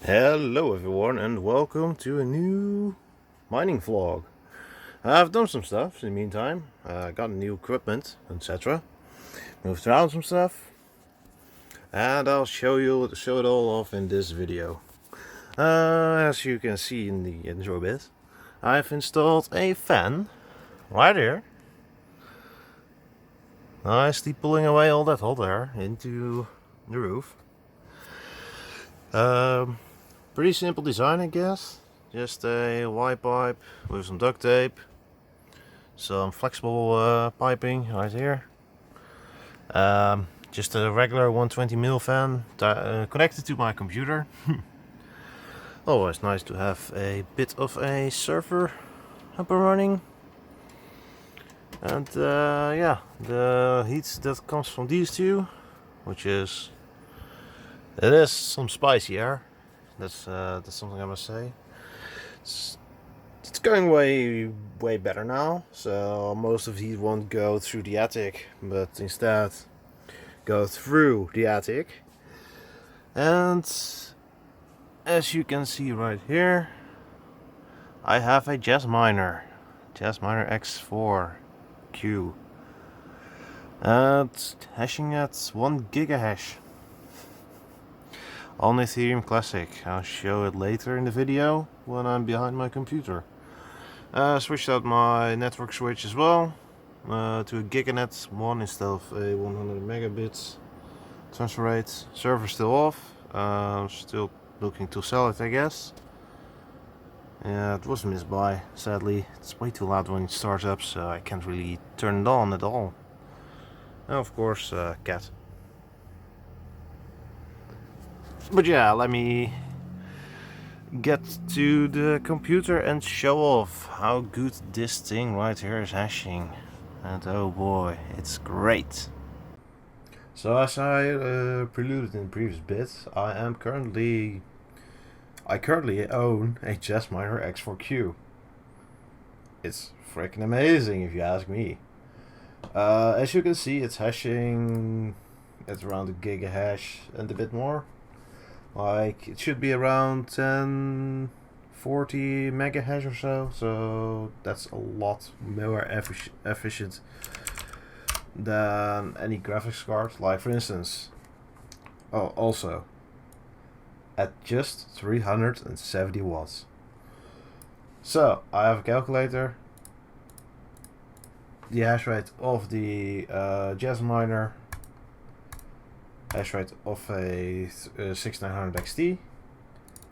Hello everyone and welcome to a new mining vlog. I've done some stuff in the meantime, got new equipment, etc. Moved around some stuff, and I'll show it all off in this video. As you can see in the intro bit, I've installed a fan right here, nicely pulling away all that hot air into the roof. Pretty simple design, I guess. Just a Y pipe with some duct tape, some flexible piping right here. Just a regular 120mm fan connected to my computer. Always nice to have a bit of a server up and running. And yeah, the heat that comes from these two, which is it is some spicy air. That's something I must say. It's going way better now. So most of the heat won't go through the attic, but instead go through the attic. And as you can see right here, I have a Jazz Miner X4Q, and hashing at 1 gigahash on Ethereum Classic. I'll show it later in the video when I'm behind my computer. Switched out my network switch as well to a giganet 1 instead of a 100 megabits transfer rate. Server still off. Still looking to sell it, I guess. Yeah, it was a misbuy, sadly. It's way too loud when it starts up, so I can't really turn it on at all. And of course, cat. But yeah, let me get to the computer and show off how good this thing right here is hashing. And oh boy, it's great. So as I preluded in the previous bit, I currently own a Jazz Miner X4Q. It's freaking amazing if you ask me. As you can see, it's hashing at around a gigahash and a bit more. Like, it should be around 1040 megahash or so that's a lot more efficient than any graphics card. Like, for instance, also at just 370 watts. So I have a calculator. The hash rate of the Jazz Miner, hash rate of a 6900 XT.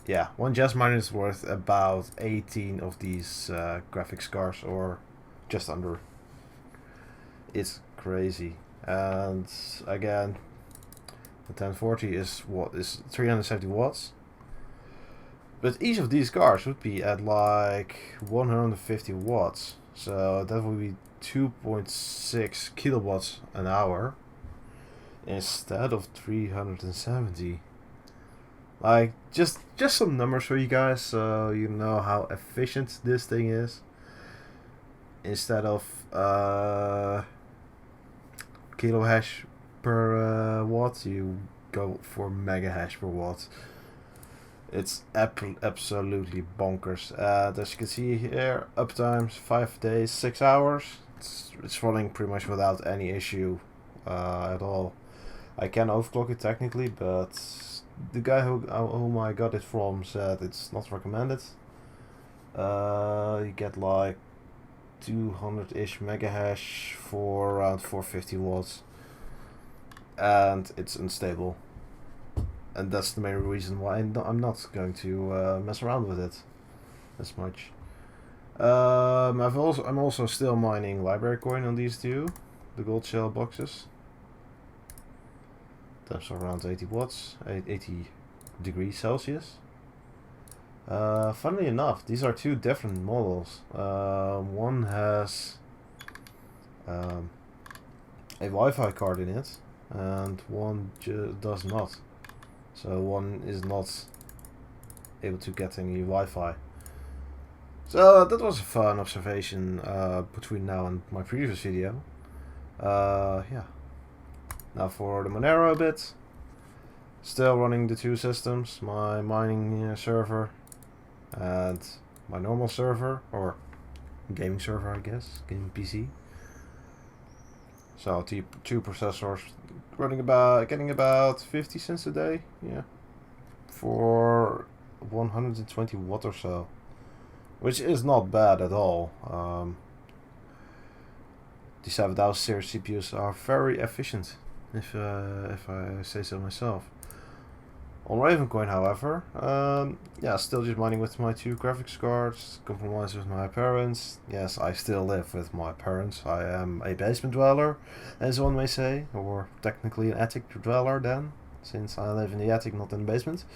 Yeah, one Jazz Miner is worth about 18 of these graphics cards, or just under. It's crazy. And again, the 1040 is 370 watts. But each of these cards would be at like 150 watts. So that would be 2.6 kilowatts an hour instead of 370. Like, just some numbers for you guys so you know how efficient this thing is. Instead of kilohash per watt, you go for megahash per watt. It's absolutely bonkers. As you can see here, uptimes 5 days, 6 hours. It's running pretty much without any issue at all. I can overclock it technically, but the guy whom I got it from said it's not recommended. You get like 200-ish megahash for around 450 watts, and it's unstable. And that's the main reason why I'm not going to mess around with it as much. I'm also still mining library coin on these two, the gold shell boxes. That's around 80 watts, 80 degrees Celsius. Funnily enough, these are two different models. One has a Wi-Fi card in it, and one does not. So one is not able to get any Wi-Fi. So that was a fun observation between now and my previous video. Yeah. Now for the Monero bit. Still running the two systems, my mining server and my normal server, or gaming server I guess, gaming PC. So two processors running getting about 50 cents a day, yeah, for 120 watt or so, which is not bad at all. The 7000 series CPUs are very efficient, if I say so myself. On Ravencoin, however, yeah, still just mining with my two graphics cards, compromise with my parents. Yes, I still live with my parents. I am a basement dweller, as one may say, or technically an attic dweller then, since I live in the attic, not in the basement.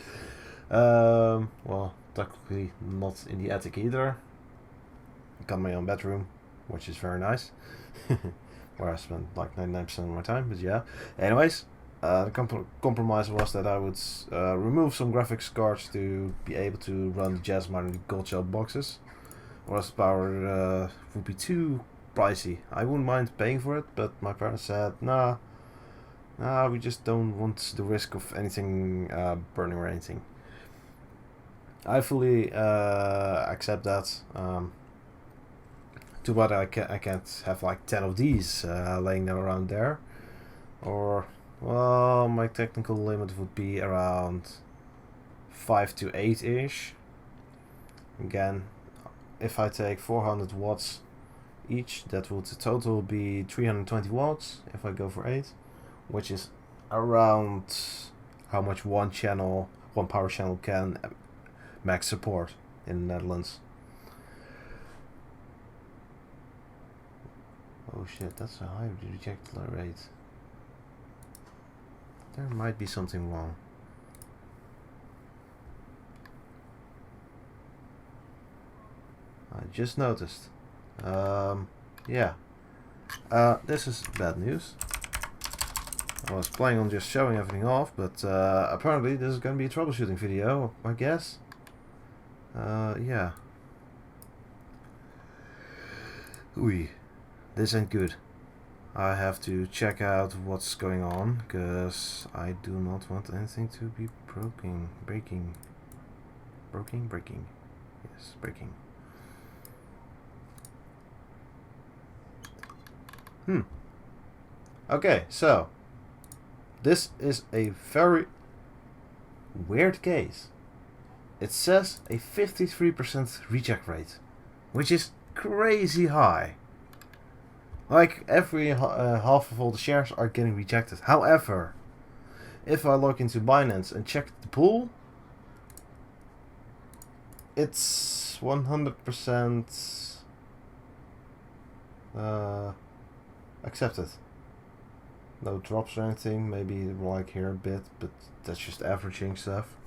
Well, technically not in the attic either. I got my own bedroom, which is very nice, where I spend like 99% of my time, but yeah. Anyways. The compromise was that I would remove some graphics cards to be able to run the Jazz Miner gold shell boxes, or else the power would be too pricey. I wouldn't mind paying for it, but my parents said, nah, we just don't want the risk of anything burning or anything. I fully accept that. Too bad I can't have like 10 of these laying around there, or... Well, my technical limit would be around 5 to 8-ish. Again, if I take 400 watts each, that would total be 320 watts if I go for 8, which is around how much one power channel can max support in the Netherlands. Oh shit, that's a high reject rate. There might be something wrong. I just noticed. Yeah. This is bad news. I was planning on just showing everything off, but apparently this is going to be a troubleshooting video, I guess. Yeah. Oei. This ain't good. I have to check out what's going on, because I do not want anything to be breaking. Yes, breaking. Okay, so this is a very weird case. It says a 53% reject rate, which is crazy high. Like, every half of all the shares are getting rejected. However, if I log into Binance and check the pool, it's 100% accepted. No drops or anything, maybe like here a bit, but that's just averaging stuff.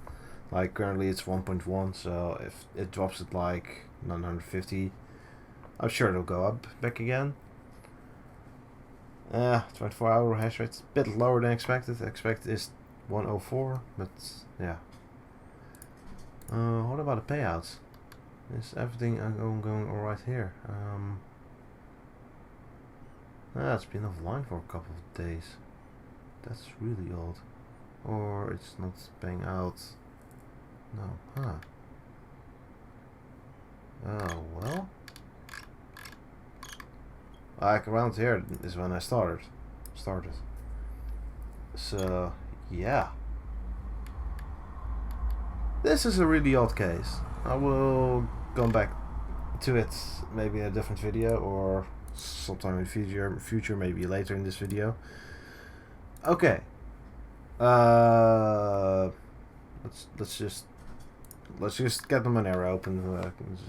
Like, currently it's 1.1, so if it drops at like 950, I'm sure it'll go up back again. 24-hour hash rate is a bit lower than expected. Expected is 104, but yeah. What about the payouts? Is everything going alright here? It's been offline for a couple of days. That's really odd. Or it's not paying out. No, huh? Oh well. Like around here is when I started. So yeah. This is a really odd case. I will come back to it maybe in a different video or sometime in the future, maybe later in this video. Okay. Let's just get the Monero open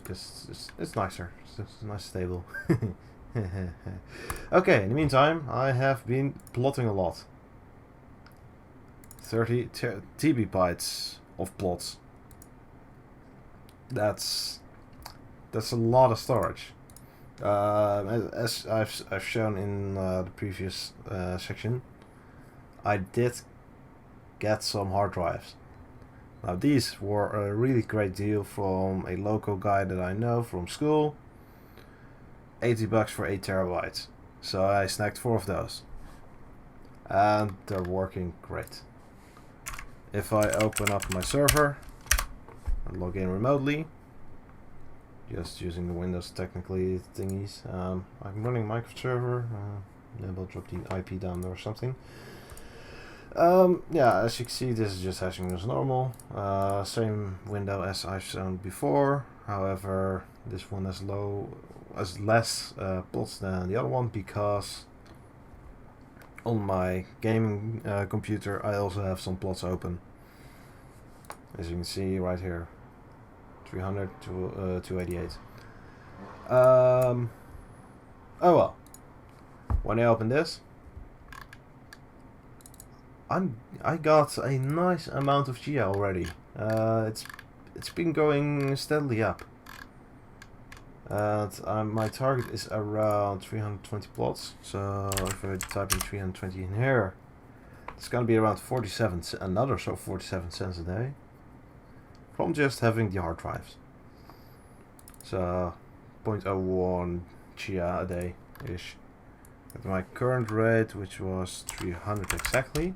because it's nicer. It's nice stable. Okay, in the meantime, I have been plotting a lot. 30 TB bytes of plots. That's a lot of storage. As I've shown in the previous section, I did get some hard drives. Now these were a really great deal from a local guy that I know from school. $80 for 8 terabytes. So I snagged 4 of those. And they're working great. if I open up my server and log in remotely, just using the Windows technically thingies, I'm running Microsoft server. Then we'll drop the IP down there or something. Yeah, as you can see, this is just hashing as normal. Same window as I've shown before. However, this one has less plots than the other one because on my gaming computer I also have some plots open. As you can see right here, 300 to 288. Oh well. When I open this, I got a nice amount of Gia already. It's been going steadily up. And my target is around 320 plots. So if I type in 320 in here, it's gonna be around 47 cents a day from just having the hard drives. So 0.01 Gia a day ish. At my current rate, which was 300 exactly,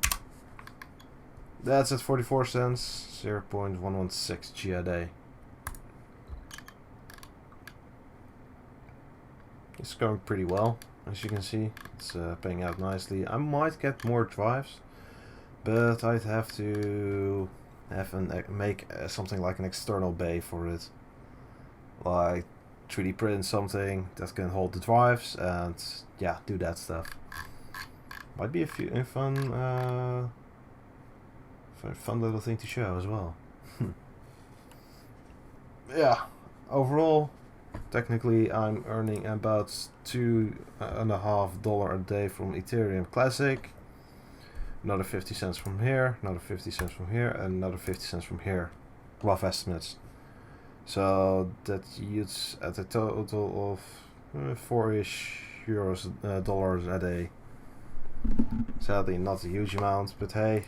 that's at 44 cents, 0.116 Gia a day. It's going pretty well, as you can see. It's paying out nicely. I might get more drives, but I'd have to make something like an external bay for it, like 3D print something that can hold the drives and yeah, do that stuff. Might be a fun little thing to show as well. Yeah, overall, technically I'm earning about $2.50 a day from Ethereum Classic. Another 50 cents from here, another 50 cents from here, and another 50 cents from here. Rough estimates. So that yields at a total of 4-ish dollars a day. Sadly not a huge amount, but hey,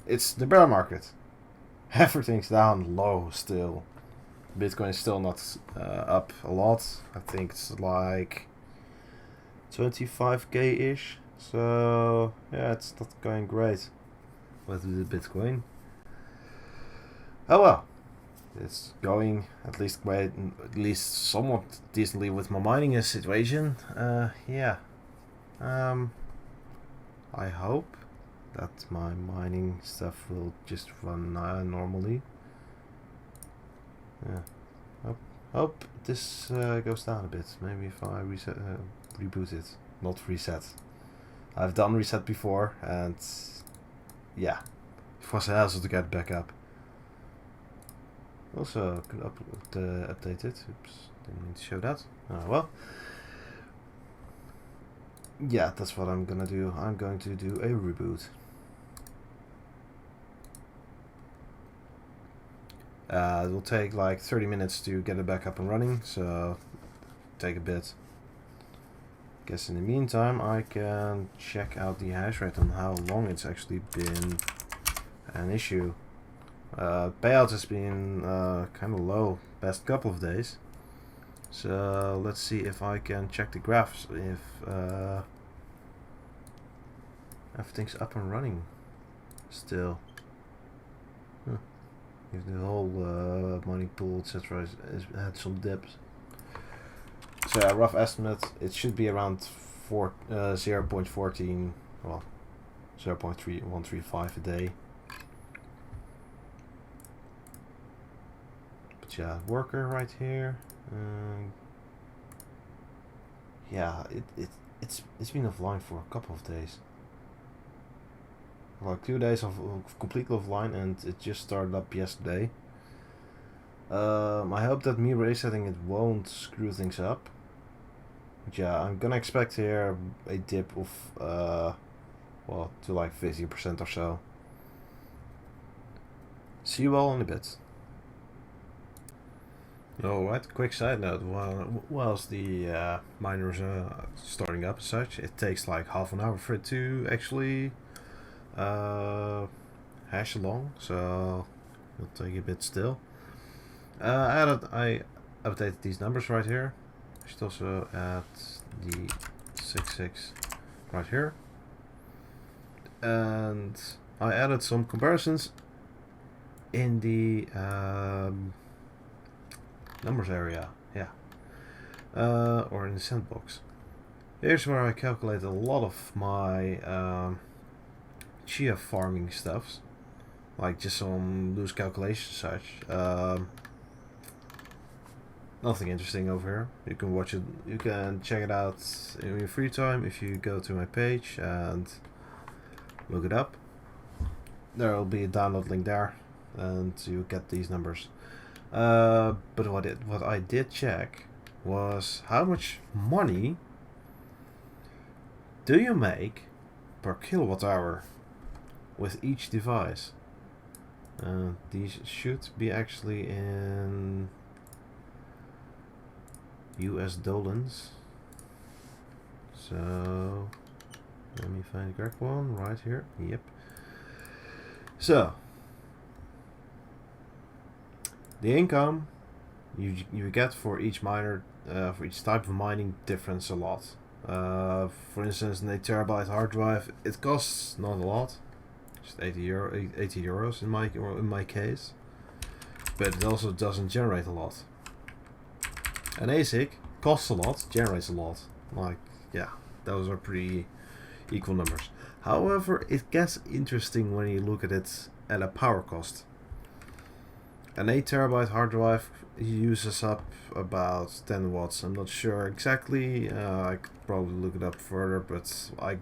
it's the bear market. Everything's down low still. Bitcoin is still not up a lot. I think it's like 25k ish. So yeah, it's not going great with the Bitcoin. Oh well. It's going at least great, at least somewhat decently with my mining situation. Yeah. I hope that my mining stuff will just run normally. Yeah. Hope this goes down a bit. Maybe if I reboot it, not reset. I've done reset before, and yeah, it was a hassle to get back up. Also, could update it. Oops, didn't mean to show that. Oh well. Yeah, that's what I'm gonna do. I'm going to do a reboot. It will take like 30 minutes to get it back up and running, so take a bit. Guess in the meantime I can check out the hash rate and how long it's actually been an issue. Payout has been kind of low past couple of days, so let's see if I can check the graphs if everything's up and running still. If the whole money pool etc. has had some dips. So a rough estimate, it should be around 0.14, well 0.3135 a day. Yeah, worker right here. Yeah, it's been offline for a couple of days. Like 2 days of completely offline, and it just started up yesterday. I hope that me resetting it won't screw things up. But yeah, I'm gonna expect here a dip of well, to like 50% or so. See you all in a bit. Alright, quick side note, whilst the miners are starting up as such, it takes like half an hour for it to actually hash along, so it'll take a bit still. I updated these numbers right here. I should also add the 66 right here. And I added some comparisons in the numbers area, yeah, or in the sandbox. Here's where I calculate a lot of my chia farming stuffs, like just some loose calculations such. Nothing interesting over here. You can watch it, you can check it out in your free time if you go to my page and look it up. There will be a download link there and you get these numbers. But what I did check was how much money do you make per kilowatt hour with each device. These should be actually in US dollars. So let me find the correct one right here. Yep. So the income you get for each miner, for each type of mining, differs a lot. For instance, an 8 terabyte hard drive, it costs not a lot, just 80 euros in my case, but it also doesn't generate a lot. An ASIC costs a lot, generates a lot. Like, yeah, those are pretty equal numbers. However, it gets interesting when you look at it at a power cost. An 8 terabyte hard drive uses up about 10 watts. I'm not sure exactly. I could probably look it up further, but I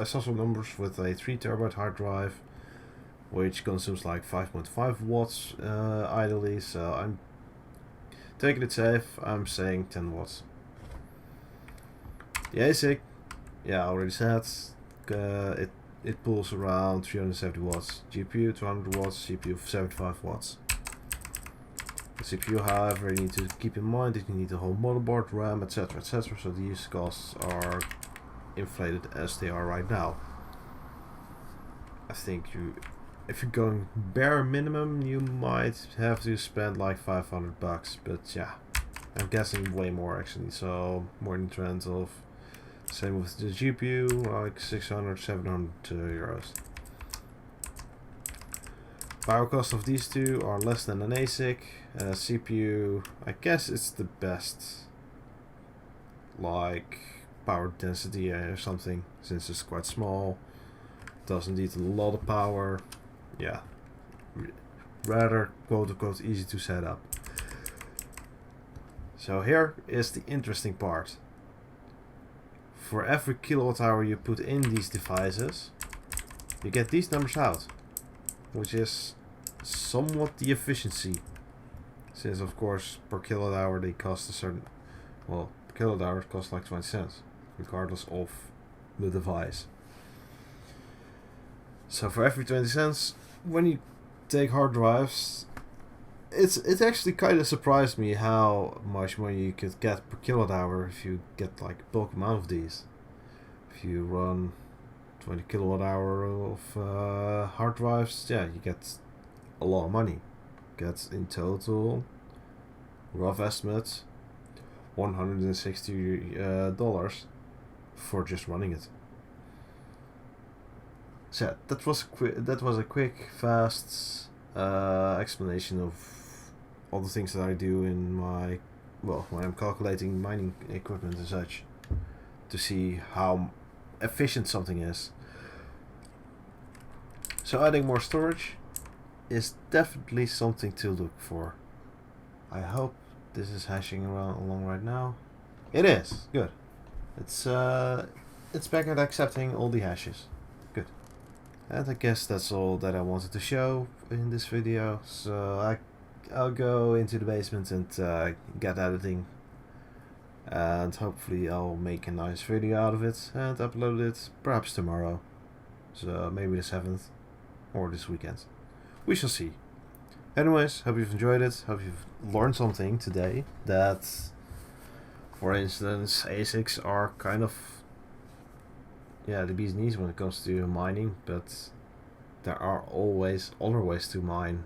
saw some numbers with a 3 terabyte hard drive, which consumes like 5.5 watts idly. So I'm taking it safe. I'm saying 10 watts. The ASIC, yeah, I already said. It pulls around 370 watts. GPU 200 watts. CPU 75 watts. The CPU, however, you need to keep in mind that you need the whole motherboard, RAM, etc., etc. So these costs are inflated as they are right now. I think if you're going bare minimum, you might have to spend like $500, but yeah, I'm guessing way more actually. So more in the trend of, same with the GPU, like 600, 700 euros. Power cost of these two are less than an ASIC. CPU, I guess it's the best, like power density or something, since it's quite small, doesn't need a lot of power. Yeah, rather quote unquote easy to set up. So here is the interesting part. For every kilowatt hour you put in these devices, you get these numbers out, which is somewhat the efficiency, since of course per kilowatt hour they cost a certain, well, per kilowatt hour costs like 20 cents regardless of the device. So for every 20 cents, when you take hard drives, it actually kind of surprised me how much money you could get per kilowatt hour if you get like a bulk amount of these. If you run 20 kilowatt hour of hard drives, yeah, you get a lot of money. Get in total, rough estimate, $160 for just running it. So that was a quick, fast explanation of all the things that I do in my, well, when I'm calculating mining equipment and such, to see how efficient something is. So adding more storage is definitely something to look for. I hope this is hashing along right now. It is good. It's back at accepting all the hashes. Good. And I guess that's all that I wanted to show in this video. So I'll go into the basement and get editing, and hopefully I'll make a nice video out of it and upload it perhaps tomorrow. So maybe the 7th or this weekend. We shall see. Anyways, hope you've enjoyed it. Hope you've learned something today. That, for instance, ASICs are kind of, yeah, the bee's knees when it comes to mining, but there are always other ways to mine